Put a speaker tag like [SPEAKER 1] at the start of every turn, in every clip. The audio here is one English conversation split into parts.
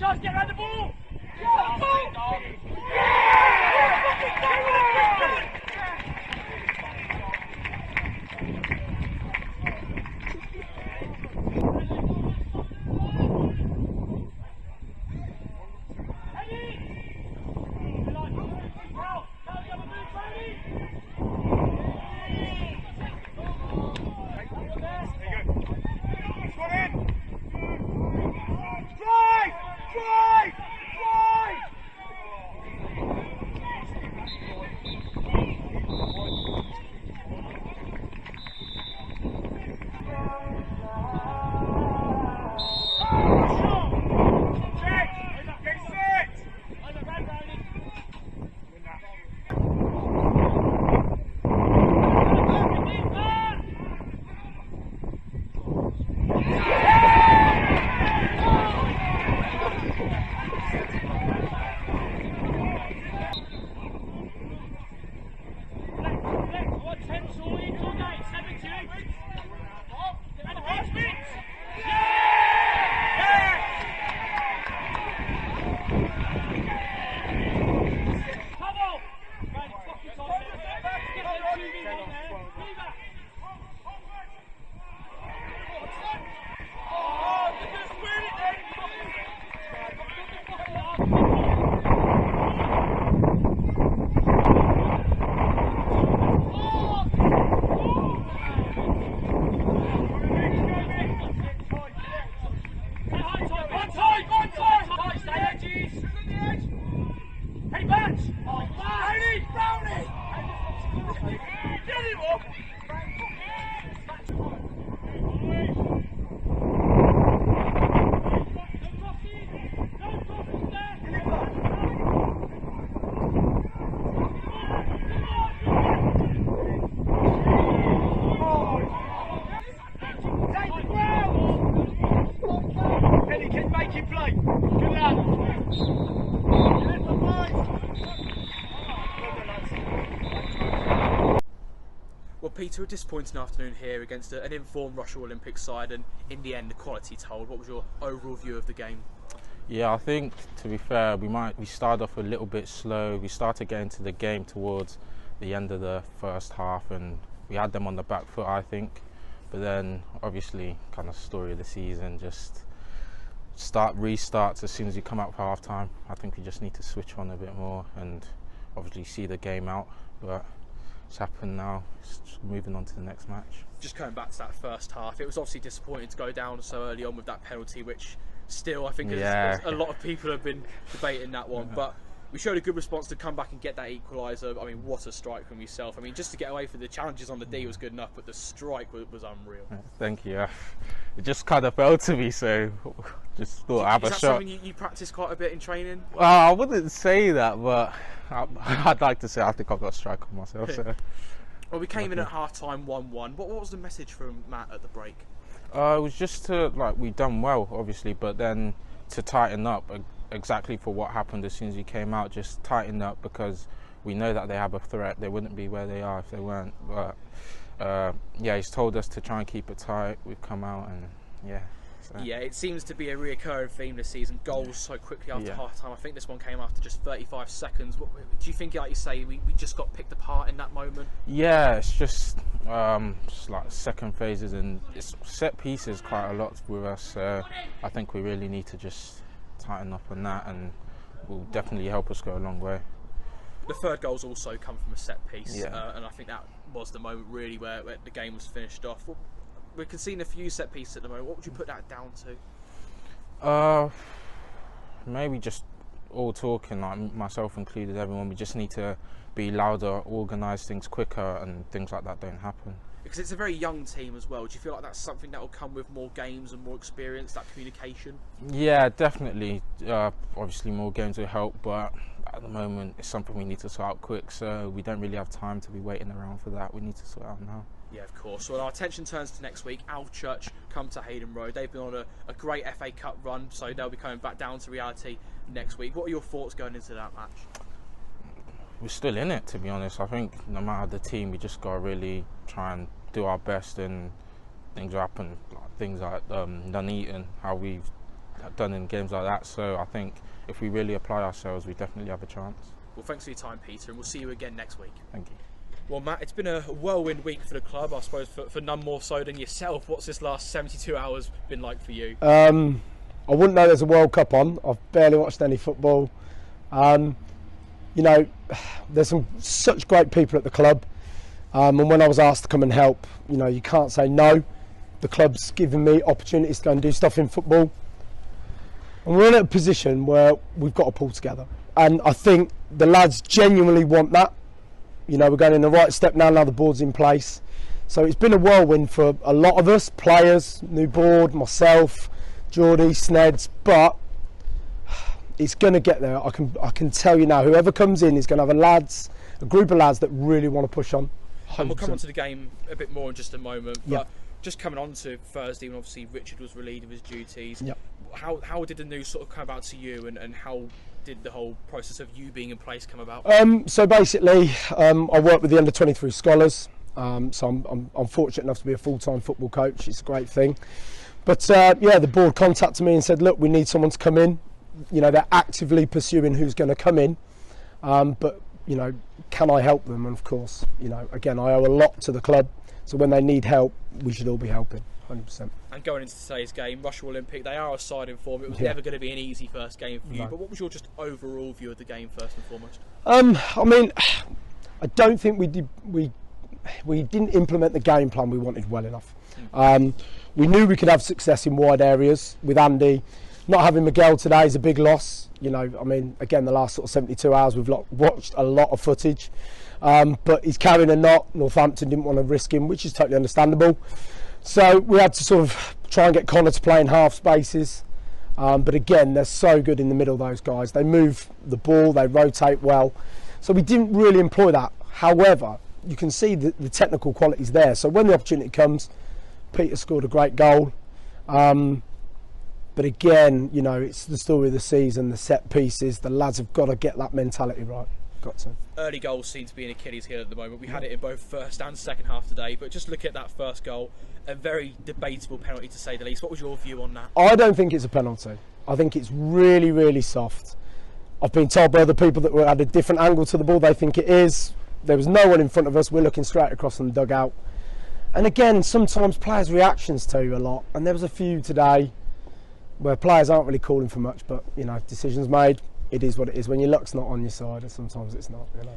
[SPEAKER 1] Charles, get around the ball!
[SPEAKER 2] Well, Peter, a disappointing afternoon here against an informed Rushall Olympic side, and in the end, the quality told. What was your overall view of the game?
[SPEAKER 3] Yeah, I think, to be fair, we started off a little bit slow. We started getting to the game towards the end of the first half, and we had them on the back foot, I think. But then, obviously, kind of story of the season, just restarts as soon as you come out for half time. I think we just need to switch on a bit more and obviously see the game out. But it's happened now. It's just moving on to the next match.
[SPEAKER 2] Just coming back to that first half, it was obviously disappointing to go down so early on with that penalty, which still I think a lot of people have been debating that one. But we showed a good response to come back and get that equaliser. I mean, what a strike from yourself. I mean, just to get away from the challenges on the D was good enough, but the strike was unreal.
[SPEAKER 3] Thank you. It just kind of fell to me, so just thought I'd have a shot.
[SPEAKER 2] Is that something you practice quite a bit in training?
[SPEAKER 3] Well, I wouldn't say that, but I'd like to say I think I've got a strike on myself. So.
[SPEAKER 2] Well, we came in at half-time 1-1. What was the message from Matt at the break?
[SPEAKER 3] It was just to, we'd done well, obviously, but then to tighten up exactly for what happened as soon as he came out, just tighten up because we know that they have a threat. They wouldn't be where they are if they weren't. But yeah, he's told us to try and keep it tight. We've come out and yeah. So.
[SPEAKER 2] Yeah, it seems to be a reoccurring theme this season. Goals so quickly after half time. I think this one came after just 35 seconds. What, do you think, like you say, we just got picked apart in that moment?
[SPEAKER 3] Yeah, it's just like second phases and it's set pieces quite a lot with us. I think we really need to just tighten up on that, and will definitely help us go a long way.
[SPEAKER 2] The third goal's also come from a set piece, and I think that was the moment really where the game was finished off. Well, we're conceding a few set pieces at the moment. What would you put that down to?
[SPEAKER 3] Maybe just all talking, like myself included, everyone. We just need to be louder, organise things quicker, and things like that don't happen.
[SPEAKER 2] Because it's a very young team as well. Do you feel like that's something that will come with more games and more experience, that communication? Yeah,
[SPEAKER 3] definitely. Obviously more games will help, but at the moment it's something we need to sort out quick, so we don't really have time to be waiting around for that. We need to sort it out now.
[SPEAKER 2] Yeah, of course. Well, our attention turns to next week. Church come to Hayden Road. They've been on a great FA Cup run, so they'll be coming back down to reality next week. What are your thoughts going into that match?
[SPEAKER 3] We're still in it, to be honest. I think no matter the team, we just got to really try and do our best, and things happen, like things like Nuneaton, how we've done in games like that. So I think if we really apply ourselves, we definitely have a chance.
[SPEAKER 2] Well, thanks for your time, Peter, and we'll see you again next week.
[SPEAKER 3] Thank you.
[SPEAKER 2] Well, Matt, it's been a whirlwind week for the club, I suppose, for none more so than yourself. What's this last 72 hours been like for you?
[SPEAKER 1] I wouldn't know there's a World Cup on. I've barely watched any football. You know, there's such great people at the club. And when I was asked to come and help, you know, you can't say no. The club's given me opportunities to go and do stuff in football. And we're in a position where we've got to pull together. And I think the lads genuinely want that. You know, we're going in the right step now the board's in place. So it's been a whirlwind for a lot of us, players, new board, myself, Geordie, Sneds, but it's going to get there. I can tell you now, whoever comes in is going to have a group of lads that really want to push on. 100%.
[SPEAKER 2] And we'll come on to the game a bit more in just a moment. But
[SPEAKER 1] yeah.
[SPEAKER 2] Just coming on to Thursday, when obviously Richard was relieved of his duties,
[SPEAKER 1] yeah.
[SPEAKER 2] How did the news sort of come about to you, and how did the whole process of you being in place come about?
[SPEAKER 1] So basically, I work with the under-23 scholars. So I'm fortunate enough to be a full-time football coach. It's a great thing. But yeah, the board contacted me and said, look, we need someone to come in. You know, they're actively pursuing who's going to come in. But, you know, can I help them? And of course, you know, again, I owe a lot to the club. So when they need help, we should all be helping, 100%.
[SPEAKER 2] And going into today's game, Rushall Olympic, they are a side in form. It was never going to be an easy first game for you.
[SPEAKER 1] No.
[SPEAKER 2] But what was your just overall view of the game, first and foremost?
[SPEAKER 1] I mean, I don't think we didn't implement the game plan we wanted well enough. We knew we could have success in wide areas with Andy. Not having Miguel today is a big loss. You know, I mean, again, the last sort of 72 hours we've watched a lot of footage. But he's carrying a knot. Northampton didn't want to risk him, which is totally understandable. So we had to sort of try and get Connor to play in half spaces. But again, they're so good in the middle, those guys. They move the ball, they rotate well. So we didn't really employ that. However, you can see the technical qualities there. So when the opportunity comes, Peter scored a great goal. But again, you know, it's the story of the season, the set pieces. The lads have got to get that mentality right. Got to.
[SPEAKER 2] Early goals seem to be an Achilles heel at the moment. We had it in both first and second half today. But just look at that first goal, a very debatable penalty to say the least. What was your view on that?
[SPEAKER 1] I don't think it's a penalty. I think it's really, really soft. I've been told by other people that we're at a different angle to the ball. They think it is. There was no one in front of us. We're looking straight across from the dugout. And again, sometimes players' reactions tell you a lot. And there was a few today where players aren't really calling for much, but, you know, decisions made. It is what it is. When your luck's not on your side, and sometimes it's not, you know.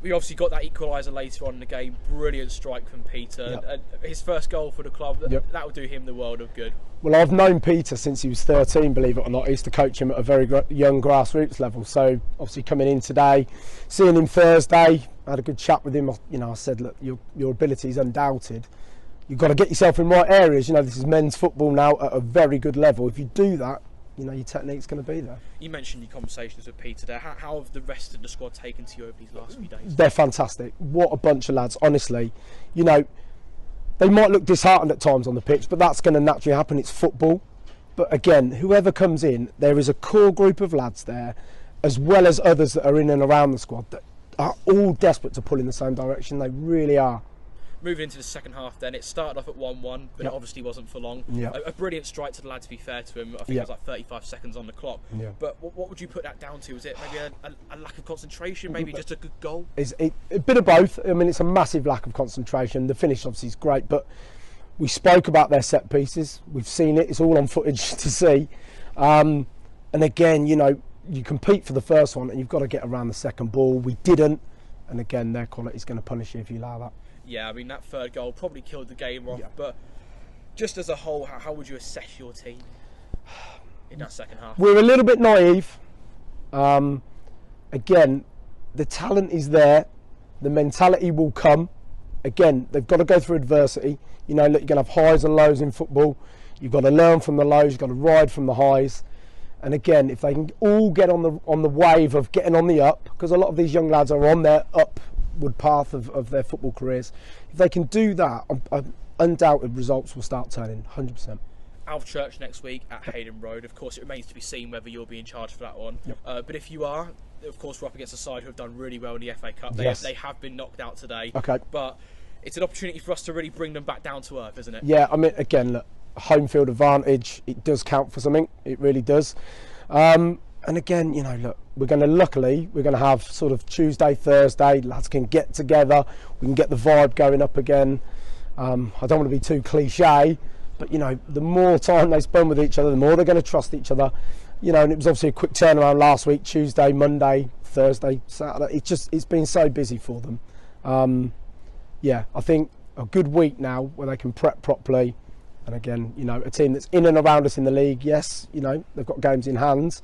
[SPEAKER 2] We obviously got that equaliser later on in the game. Brilliant strike from Peter.
[SPEAKER 1] Yep.
[SPEAKER 2] His first goal for the club,
[SPEAKER 1] Yep.
[SPEAKER 2] that would do him the world of good.
[SPEAKER 1] Well, I've known Peter since he was 13, believe it or not. I used to coach him at a very young grassroots level. So obviously coming in today, seeing him Thursday, I had a good chat with him. You know, I said, look, your ability is undoubted. You've got to get yourself in right areas. You know, this is men's football now at a very good level. If you do that, you know, your technique's going to be there.
[SPEAKER 2] You mentioned your conversations with Peter there. How have the rest of the squad taken to you over these last few days?
[SPEAKER 1] They're fantastic. What a bunch of lads, honestly. You know, they might look disheartened at times on the pitch, but that's going to naturally happen. It's football. But again, whoever comes in, there is a core group of lads there, as well as others that are in and around the squad, that are all desperate to pull in the same direction. They really are.
[SPEAKER 2] Moving into the second half then, it started off at 1-1, but
[SPEAKER 1] Yep.
[SPEAKER 2] it obviously wasn't for long.
[SPEAKER 1] Yep.
[SPEAKER 2] A brilliant strike to the lad, to be fair to him. I think
[SPEAKER 1] Yep.
[SPEAKER 2] it was like 35 seconds on the clock.
[SPEAKER 1] Yeah.
[SPEAKER 2] But what would you put that down to? Was it maybe a lack of concentration, maybe just a good goal?
[SPEAKER 1] It's a bit of both. I mean, it's a massive lack of concentration. The finish obviously is great, but we spoke about their set pieces. We've seen it. It's all on footage to see. And again, you know, you compete for the first one and you've got to get around the second ball. We didn't. And again, their quality is going to punish you if you allow that.
[SPEAKER 2] Yeah, I mean, that third goal probably killed the game off.
[SPEAKER 1] Yeah.
[SPEAKER 2] But just as a whole, how would you assess your team in that second half?
[SPEAKER 1] We're a little bit naive. Again, the talent is there. The mentality will come. Again, they've got to go through adversity. You know, look, you're going to have highs and lows in football. You've got to learn from the lows. You've got to ride from the highs. And again, if they can all get on the wave of getting on the up, because a lot of these young lads are on their upward path of their football careers. If they can do that, undoubted results will start turning, 100%.
[SPEAKER 2] Alf Church next week at Hayden Road. Of course, it remains to be seen whether you'll be in charge for that one.
[SPEAKER 1] Yep.
[SPEAKER 2] But if you are, of course, we're up against a side who have done really well in the FA Cup.
[SPEAKER 1] Yes.
[SPEAKER 2] They have been knocked out today.
[SPEAKER 1] Okay.
[SPEAKER 2] But it's an opportunity for us to really bring them back down to earth, isn't it?
[SPEAKER 1] Yeah, I mean, again, look, home field advantage, it does count for something. It really does. And again, you know, look, we're going to have sort of Tuesday, Thursday, lads can get together, we can get the vibe going up again. I don't want to be too cliche, but you know, the more time they spend with each other, the more they're going to trust each other. You know, and it was obviously a quick turnaround last week, Tuesday, Monday, Thursday, Saturday. It's been so busy for them. Yeah, I think a good week now where they can prep properly. And again, you know, a team that's in and around us in the league, yes, you know, they've got games in hand.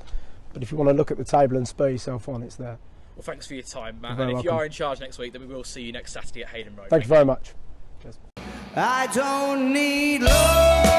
[SPEAKER 1] But if you want to look at the table and spur yourself on, it's there.
[SPEAKER 2] Well, thanks for your time, Matt. And if you are in charge next week, then we will see you next Saturday at Hayden Road.
[SPEAKER 1] Thank you very much. Cheers.
[SPEAKER 4] I don't need love.